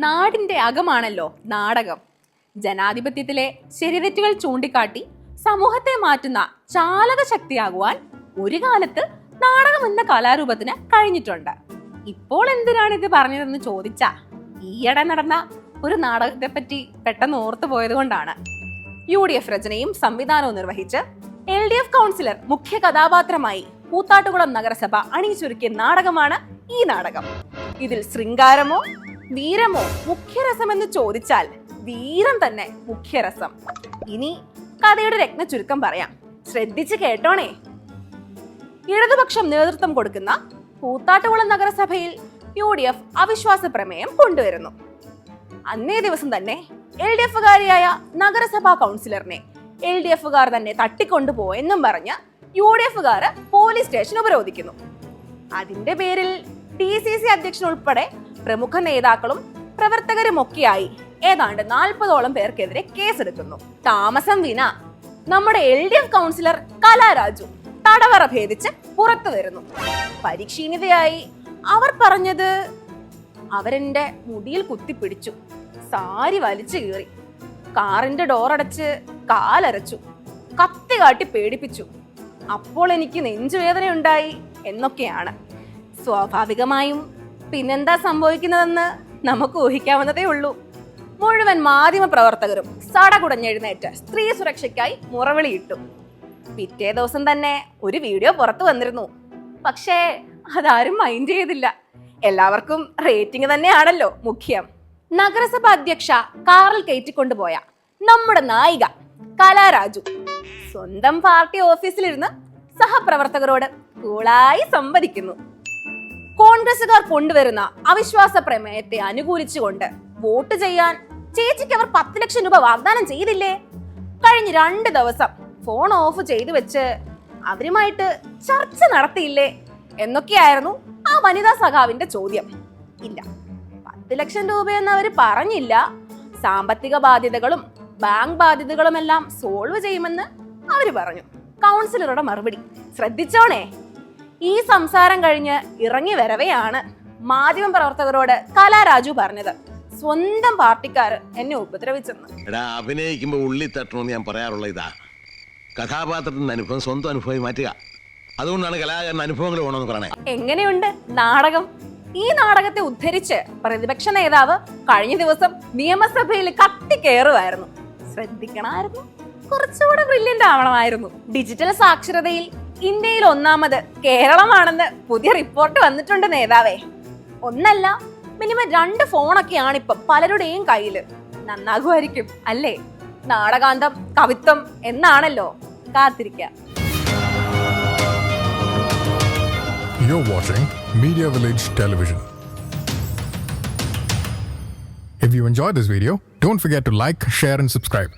നാടിന്റെ അകമാണല്ലോ നാടകം. ജനാധിപത്യത്തിലെ ശരിതെറ്റുകൾ ചൂണ്ടിക്കാട്ടി സമൂഹത്തെ മാറ്റുന്ന ചാലക ശക്തിയാകുവാൻ ഒരു കാലത്ത് നാടകം എന്ന കലാരൂപത്തിന് കഴിഞ്ഞിട്ടുണ്ട്. ഇപ്പോൾ എന്തിനാണ് ഇത് പറഞ്ഞതെന്ന് ചോദിച്ചാ ഈയിടെ നടന്ന ഒരു നാടകത്തെ പറ്റി പെട്ടെന്ന് ഓർത്തു പോയത് കൊണ്ടാണ്. UDF രചനയും സംവിധാനവും നിർവഹിച്ച് LDF കൗൺസിലർ മുഖ്യ കഥാപാത്രമായി കൂത്താട്ടുകുളം നഗരസഭ അണിയിച്ചൊരുക്കിയ നാടകമാണ് ഈ നാടകം. ഇതിൽ ശൃംഗാരമോ വീരമോ മുഖ്യരസമെന്ന് ചോദിച്ചാൽ വീരം തന്നെ മുഖ്യരസം. ഇനി കഥയുടെ രത്ന ചുരുക്കം പറയാം, ശ്രദ്ധിച്ച് കേട്ടോണേ. ഇടതുപക്ഷം നേതൃത്വം കൊടുക്കുന്ന കൂത്താട്ടുകുളം നഗരസഭയിൽ UDF അവിശ്വാസ പ്രമേയം കൊണ്ടുവരുന്നു. അന്നേ ദിവസം തന്നെ LDFകാരിയായ നഗരസഭാ കൗൺസിലറിനെ LDFകാർ തന്നെ തട്ടിക്കൊണ്ടുപോയെന്നും പറഞ്ഞ് UDFകാര് പോലീസ് സ്റ്റേഷൻ ഉപരോധിക്കുന്നു. അതിന്റെ പേരിൽ DCC അധ്യക്ഷൻ ഉൾപ്പെടെ പ്രമുഖ നേതാക്കളും പ്രവർത്തകരുമൊക്കെയായി ഏതാണ്ട് 40ഓളം പേർക്കെതിരെ കേസെടുക്കുന്നു. താമസം വിന നമ്മുടെ LDF കൗൺസിലർ കലാരാജു തടവറ ഭേദിച്ച് പുറത്തു വരുന്നു. പരിക്ഷീണിതയായി അവർ പറഞ്ഞത് അവരെന്റെ മുടിയിൽ കുത്തിപ്പിടിച്ചു, സാരി വലിച്ചു കീറി, കാറിന്റെ ഡോറടച്ച് കാലരച്ചു, കത്തി കാട്ടി പേടിപ്പിച്ചു, അപ്പോൾ എനിക്ക് നെഞ്ചുവേദനയുണ്ടായി എന്നൊക്കെയാണ്. സ്വാഭാവികമായും പിന്നെന്താ സംഭവിക്കുന്നതെന്ന് നമുക്ക് ഊഹിക്കാവുന്നതേ ഉള്ളൂ. മുഴുവൻ മാധ്യമ പ്രവർത്തകരും സടകുടഞ്ഞെഴുന്നേറ്റ് സ്ത്രീ സുരക്ഷയ്ക്കായി മുറവിളിയിട്ടു. പിറ്റേ ദിവസം തന്നെ ഒരു വീഡിയോ പുറത്തു വന്നിരുന്നു. പക്ഷേ അതാരും മൈൻഡ് ചെയ്തില്ല. എല്ലാവർക്കും റേറ്റിംഗ് തന്നെയാണല്ലോ മുഖ്യം. നഗരസഭ അധ്യക്ഷ കാറിൽ കയറ്റിക്കൊണ്ടുപോയ നമ്മുടെ നായിക കലാരാജു സ്വന്തം പാർട്ടി ഓഫീസിലിരുന്ന് സഹപ്രവർത്തകരോട് കൂളായി സംവദിക്കുന്നു. കോൺഗ്രസുകാർ കൊണ്ടുവരുന്ന അവിശ്വാസ പ്രമേയത്തെ അനുകൂലിച്ചുകൊണ്ട് വോട്ട് ചെയ്യാൻ ചേച്ചിക്ക് അവർ 10 ലക്ഷം രൂപ വാഗ്ദാനം ചെയ്തില്ലേ? കഴിഞ്ഞ 2 ദിവസം ഫോൺ ഓഫ് ചെയ്തു വെച്ച് അവരുമായിട്ട് ചർച്ച നടത്തിയില്ലേ എന്നൊക്കെയായിരുന്നു ആ വനിതാ സഖാവിന്റെ ചോദ്യം. ഇല്ല, 10 ലക്ഷം രൂപയെന്ന് അവർ പറഞ്ഞില്ല. സാമ്പത്തിക ബാധ്യതകളും ബാങ്ക് ബാധ്യതകളും എല്ലാം സോൾവ് ചെയ്യുമെന്ന് അവര് പറഞ്ഞു. കൗൺസിലറുടെ മറുപടി ശ്രദ്ധിച്ചോണേ. ഈ സംസാരം കഴിഞ്ഞ് ഇറങ്ങി വരവെയാണ് മാധ്യമ പ്രവർത്തകരോട് കലാരാജു പറഞ്ഞത് സ്വന്തം പാർട്ടിക്കാർ എന്നെ ഉപദ്രവിച്ചെന്ന്. അഭിനയിക്കുമ്പോ ഉള്ളി തട്ടണമെന്ന് ഞാൻ പറയാറുള്ള ഇതാ, കഥാപാത്രത്തിന്റെ അനുഭവം സ്വന്തം അനുഭവം മാറ്റുക. അതുകൊണ്ടാണ് കലാകാരന്റെ അനുഭവങ്ങൾ വേണമെന്ന് പറയണേ. എങ്ങനെയുണ്ട് നാടകം? ഈ നാടകത്തെ ഉദ്ധരിച്ച് പ്രതിപക്ഷ നേതാവ് കഴിഞ്ഞ ദിവസം നിയമസഭയിൽ കത്തിക്കേറുമായിരുന്നു. ശ്രദ്ധിക്കണമായിരുന്നു, കുറച്ചുകൂടെ ബ്രില്യന്റ് ആവണമായിരുന്നു. ഡിജിറ്റൽ സാക്ഷരതയിൽ ഇന്ത്യയിൽ 1ാമത് കേരളമാണെന്ന് പുതിയ റിപ്പോർട്ട് വന്നിട്ടുണ്ട് നേതാവേ. ഒന്നല്ല, മിനിമം 2 ഫോണൊക്കെയാണ് ഇപ്പം പലരുടെയും കയ്യില്. നന്നാകുമായിരിക്കും അല്ലേ? നാടകാന്തം കവിത്വം എന്നാണല്ലോ. കാത്തിരിക്കാം. You're watching Media Village Television. If you enjoyed this video, don't forget to like, share and subscribe.